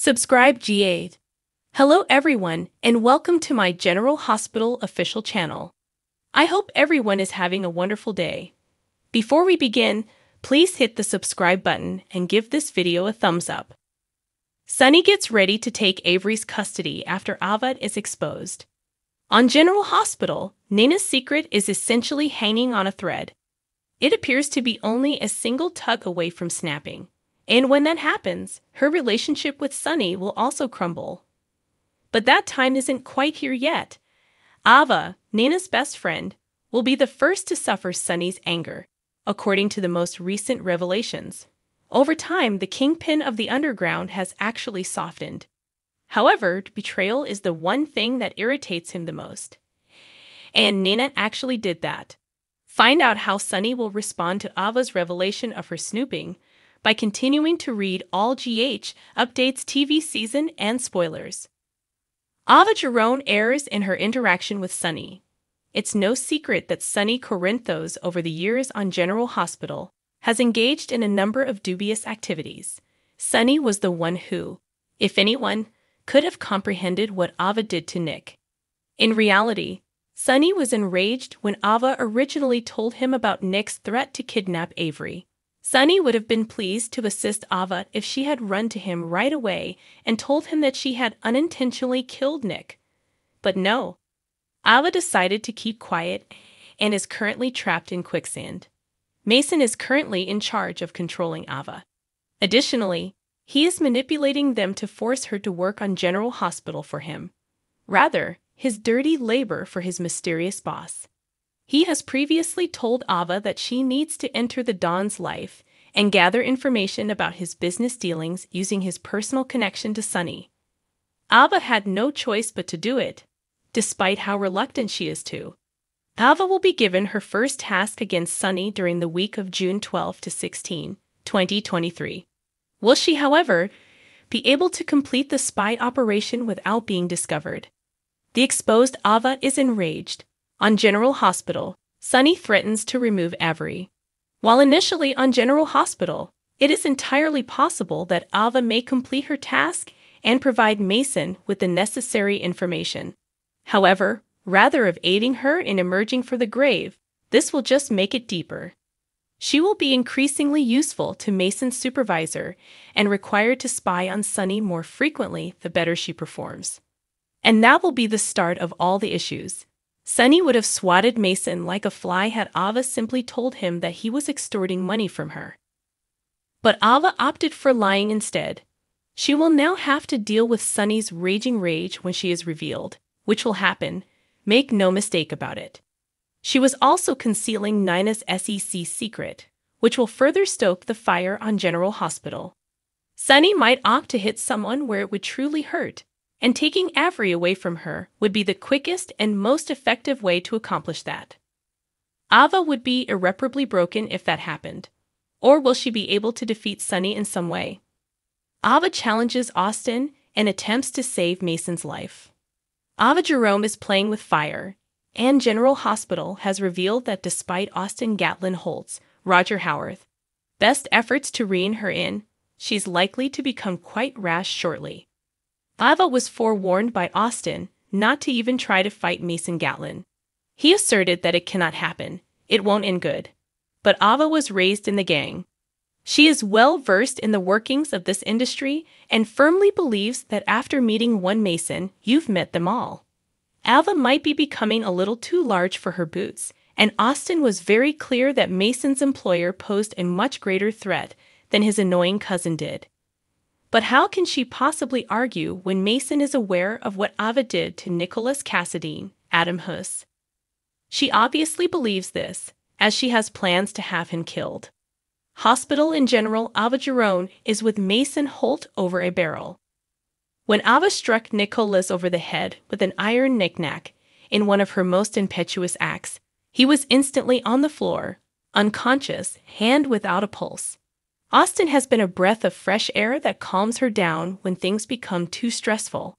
Subscribe G8. Hello everyone and welcome to my General Hospital official channel. I hope everyone is having a wonderful day. Before we begin, please hit the subscribe button and give this video a thumbs up. Sonny gets ready to take Avery's custody after Ava is exposed. On General Hospital, Nina's secret is essentially hanging on a thread. It appears to be only a single tug away from snapping. And when that happens, her relationship with Sonny will also crumble. But that time isn't quite here yet. Ava, Nina's best friend, will be the first to suffer Sonny's anger, according to the most recent revelations. Over time, the kingpin of the underground has actually softened. However, betrayal is the one thing that irritates him the most. And Nina actually did that. Find out how Sonny will respond to Ava's revelation of her snooping by continuing to read all GH updates, TV season, and spoilers. Ava Jerome errs in her interaction with Sonny. It's no secret that Sonny Corinthos over the years on General Hospital has engaged in a number of dubious activities. Sonny was the one who, if anyone, could have comprehended what Ava did to Nick. In reality, Sonny was enraged when Ava originally told him about Nick's threat to kidnap Avery. Sonny would have been pleased to assist Ava if she had run to him right away and told him that she had unintentionally killed Nick. But no, Ava decided to keep quiet and is currently trapped in quicksand. Mason is currently in charge of controlling Ava. Additionally, he is manipulating them to force her to work on General Hospital for him. Rather, his dirty labor for his mysterious boss. He has previously told Ava that she needs to enter the Don's life and gather information about his business dealings using his personal connection to Sonny. Ava had no choice but to do it, despite how reluctant she is to. Ava will be given her first task against Sonny during the week of June 12 to 16, 2023. Will she, however, be able to complete the spy operation without being discovered? The exposed Ava is enraged. On General Hospital, Sonny threatens to remove Avery. While initially on General Hospital, it is entirely possible that Ava may complete her task and provide Mason with the necessary information. However, rather of aiding her in emerging from the grave, this will just make it deeper. She will be increasingly useful to Mason's supervisor and required to spy on Sonny more frequently the better she performs. And that will be the start of all the issues. Sonny would have swatted Mason like a fly had Ava simply told him that he was extorting money from her. But Ava opted for lying instead. She will now have to deal with Sonny's raging rage when she is revealed, which will happen, make no mistake about it. She was also concealing Nina's SEC secret, which will further stoke the fire on General Hospital. Sonny might opt to hit someone where it would truly hurt, and taking Avery away from her would be the quickest and most effective way to accomplish that. Ava would be irreparably broken if that happened. Or will she be able to defeat Sonny in some way? Ava challenges Austin and attempts to save Mason's life. Ava Jerome is playing with fire, and General Hospital has revealed that despite Austin Gatlin Holt's, Roger Howarth, best efforts to rein her in, she's likely to become quite rash shortly. Ava was forewarned by Austin not to even try to fight Mason Gatlin. He asserted that it cannot happen, it won't end good. But Ava was raised in the gang. She is well versed in the workings of this industry and firmly believes that after meeting one Mason, you've met them all. Ava might be becoming a little too large for her boots, and Austin was very clear that Mason's employer posed a much greater threat than his annoying cousin did. But how can she possibly argue when Mason is aware of what Ava did to Nicholas Cassadine, Adam Huss? She obviously believes this, as she has plans to have him killed. Hospital in general, Ava Jerome is with Mason Holt over a barrel. When Ava struck Nicholas over the head with an iron knick-knack in one of her most impetuous acts, he was instantly on the floor, unconscious, hand without a pulse. Austin has been a breath of fresh air that calms her down when things become too stressful.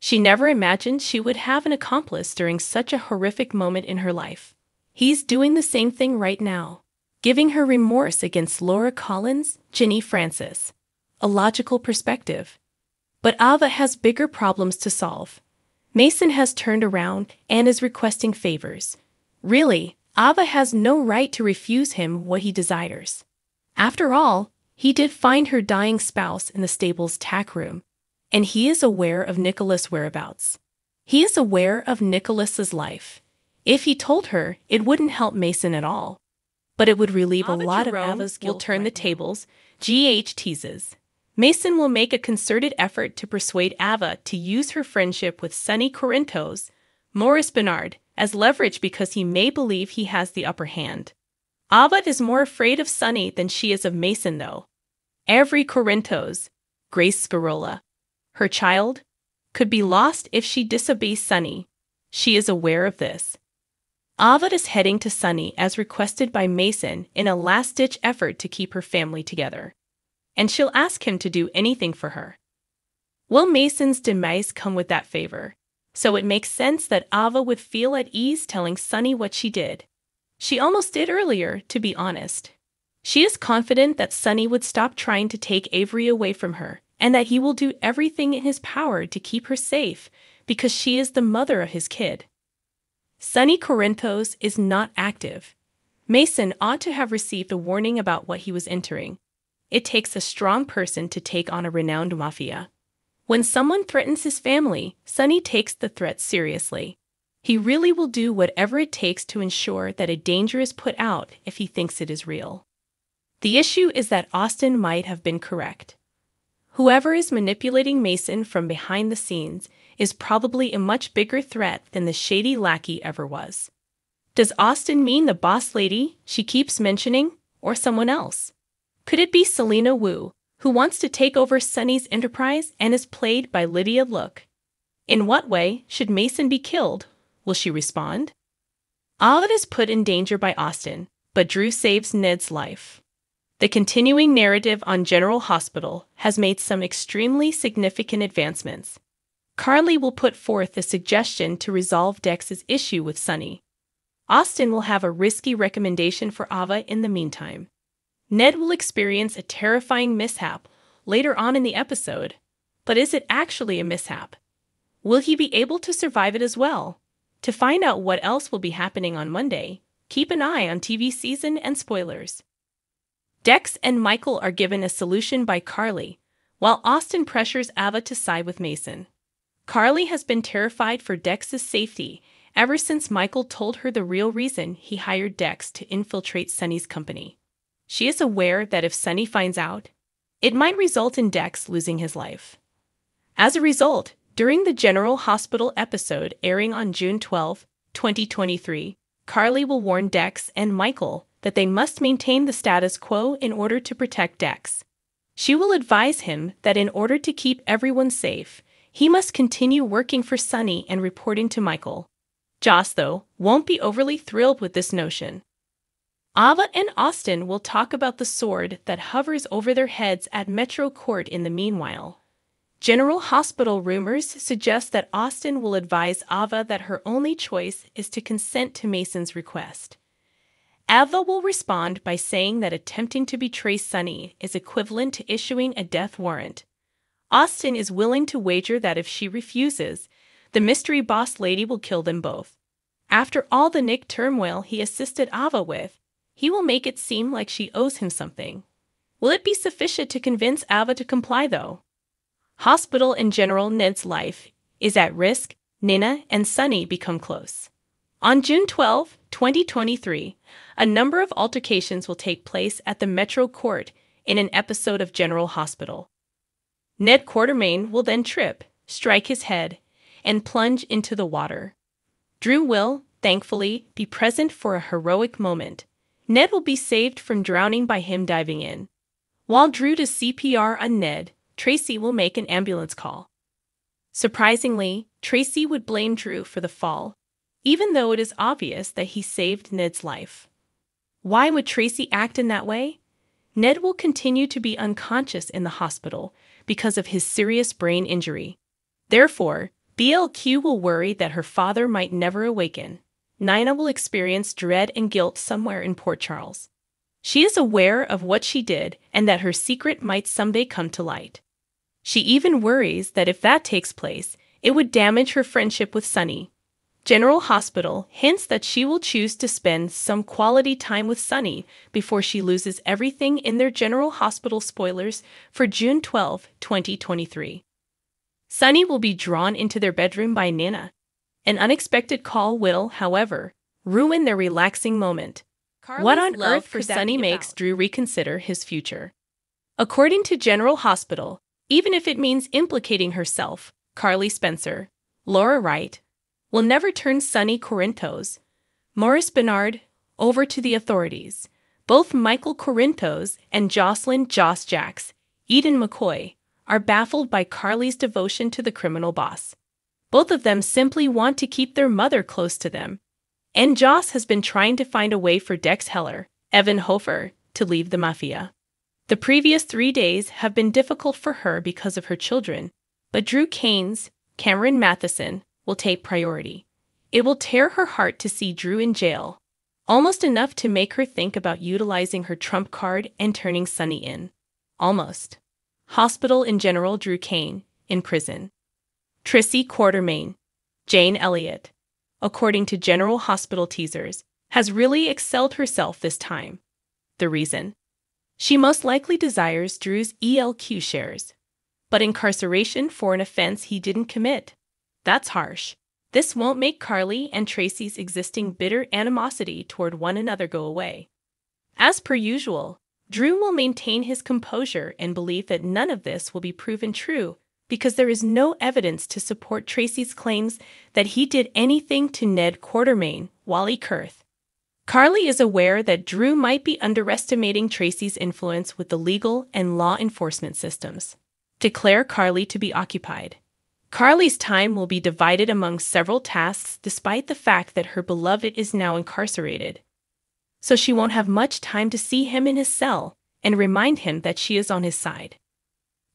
She never imagined she would have an accomplice during such a horrific moment in her life. He's doing the same thing right now, giving her remorse against Laura Collins, Ginny Francis. A logical perspective. But Ava has bigger problems to solve. Mason has turned around and is requesting favors. Really, Ava has no right to refuse him what he desires. After all, he did find her dying spouse in the stable's tack room, and he is aware of Nicholas' whereabouts. He is aware of Nicholas's life. If he told her, it wouldn't help Mason at all. But it would relieve a lot of Ava's guilt. Will turn the tables, GH teases. Mason will make a concerted effort to persuade Ava to use her friendship with Sonny Corinthos, Maurice Bernard, as leverage because he may believe he has the upper hand. Ava is more afraid of Sonny than she is of Mason, though. Avery Corinthos, Grace Spirola, her child, could be lost if she disobeys Sonny. She is aware of this. Ava is heading to Sonny as requested by Mason in a last-ditch effort to keep her family together. And she'll ask him to do anything for her. Will Mason's demise come with that favor? So it makes sense that Ava would feel at ease telling Sonny what she did. She almost did earlier, to be honest. She is confident that Sonny would stop trying to take Avery away from her, and that he will do everything in his power to keep her safe, because she is the mother of his kid. Sonny Corinthos is not active. Mason ought to have received a warning about what he was entering. It takes a strong person to take on a renowned mafia. When someone threatens his family, Sonny takes the threat seriously. He really will do whatever it takes to ensure that a danger is put out if he thinks it is real. The issue is that Austin might have been correct. Whoever is manipulating Mason from behind the scenes is probably a much bigger threat than the shady lackey ever was. Does Austin mean the boss lady she keeps mentioning, or someone else? Could it be Selena Wu, who wants to take over Sonny's enterprise and is played by Lydia Look? In what way should Mason be killed? Will she respond? Ava is put in danger by Austin, but Drew saves Ned's life. The continuing narrative on General Hospital has made some extremely significant advancements. Carly will put forth a suggestion to resolve Dex's issue with Sonny. Austin will have a risky recommendation for Ava in the meantime. Ned will experience a terrifying mishap later on in the episode. But is it actually a mishap? Will he be able to survive it as well? To find out what else will be happening on Monday, keep an eye on TV season and spoilers. Dex and Michael are given a solution by Carly, while Austin pressures Ava to side with Mason. Carly has been terrified for Dex's safety ever since Michael told her the real reason he hired Dex to infiltrate Sonny's company. She is aware that if Sonny finds out, it might result in Dex losing his life. As a result, during the General Hospital episode airing on June 12, 2023, Carly will warn Dex and Michael that they must maintain the status quo in order to protect Dex. She will advise him that in order to keep everyone safe, he must continue working for Sonny and reporting to Michael. Joss, though, won't be overly thrilled with this notion. Ava and Austin will talk about the sword that hovers over their heads at Metro Court in the meanwhile. General Hospital rumors suggest that Austin will advise Ava that her only choice is to consent to Mason's request. Ava will respond by saying that attempting to betray Sonny is equivalent to issuing a death warrant. Austin is willing to wager that if she refuses, the mystery boss lady will kill them both. After all the Nick turmoil he assisted Ava with, he will make it seem like she owes him something. Will it be sufficient to convince Ava to comply, though? Hospital in general, Ned's life is at risk. Nina and Sonny become close. On June 12, 2023, a number of altercations will take place at the Metro Court in an episode of General Hospital. Ned Quartermain will then trip, strike his head, and plunge into the water. Drew will, thankfully, be present for a heroic moment. Ned will be saved from drowning by him diving in. While Drew does CPR on Ned, Tracy will make an ambulance call. Surprisingly, Tracy would blame Drew for the fall, even though it is obvious that he saved Ned's life. Why would Tracy act in that way? Ned will continue to be unconscious in the hospital because of his serious brain injury. Therefore, BLQ will worry that her father might never awaken. Nina will experience dread and guilt somewhere in Port Charles. She is aware of what she did and that her secret might someday come to light. She even worries that if that takes place, it would damage her friendship with Sonny. General Hospital hints that she will choose to spend some quality time with Sonny before she loses everything in their General Hospital spoilers for June 12, 2023. Sonny will be drawn into their bedroom by Nina. An unexpected call will, however, ruin their relaxing moment. What on earth could Sonny makes Drew reconsider his future? According to General Hospital, even if it means implicating herself, Carly Spencer, Laura Wright, will never turn Sonny Corinthos, Morris Bernard, over to the authorities. Both Michael Corinthos and Jocelyn Joss Jacks, Eden McCoy, are baffled by Carly's devotion to the criminal boss. Both of them simply want to keep their mother close to them. And Joss has been trying to find a way for Dex Heller, Evan Hofer, to leave the mafia. The previous 3 days have been difficult for her because of her children, but Drew Kane's, Cameron Matheson, will take priority. It will tear her heart to see Drew in jail, almost enough to make her think about utilizing her trump card and turning Sonny in. Almost. Hospital in general. Drew Kane, in prison. Trissy Quartermain, Jane Elliott, according to General Hospital teasers, has really excelled herself this time. The reason? She most likely desires Drew's ELQ shares. But incarceration for an offense he didn't commit. That's harsh. This won't make Carly and Tracy's existing bitter animosity toward one another go away. As per usual, Drew will maintain his composure and believe that none of this will be proven true because there is no evidence to support Tracy's claims that he did anything to Ned Quartermain, Wally Kurth. Carly is aware that Drew might be underestimating Tracy's influence with the legal and law enforcement systems. Declare Carly to be occupied. Carly's time will be divided among several tasks despite the fact that her beloved is now incarcerated. So she won't have much time to see him in his cell and remind him that she is on his side.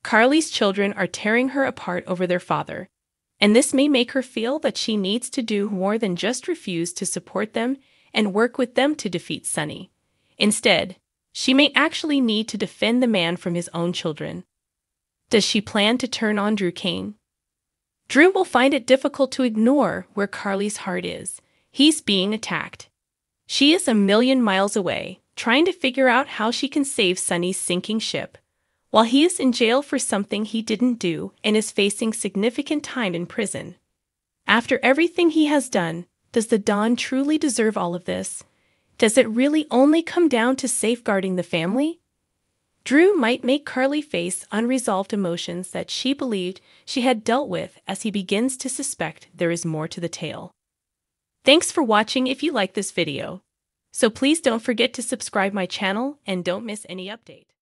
Carly's children are tearing her apart over their father, and this may make her feel that she needs to do more than just refuse to support them and work with them to defeat Sonny. Instead, she may actually need to defend the man from his own children. Does she plan to turn on Drew Kane? Drew will find it difficult to ignore where Carly's heart is. He's being attacked. She is a million miles away, trying to figure out how she can save Sonny's sinking ship, while he is in jail for something he didn't do and is facing significant time in prison. After everything he has done, does the Don truly deserve all of this? Does it really only come down to safeguarding the family? Drew might make Carly face unresolved emotions that she believed she had dealt with as he begins to suspect there is more to the tale. Thanks for watching if you like this video. So please don't forget to subscribe my channel and don't miss any update.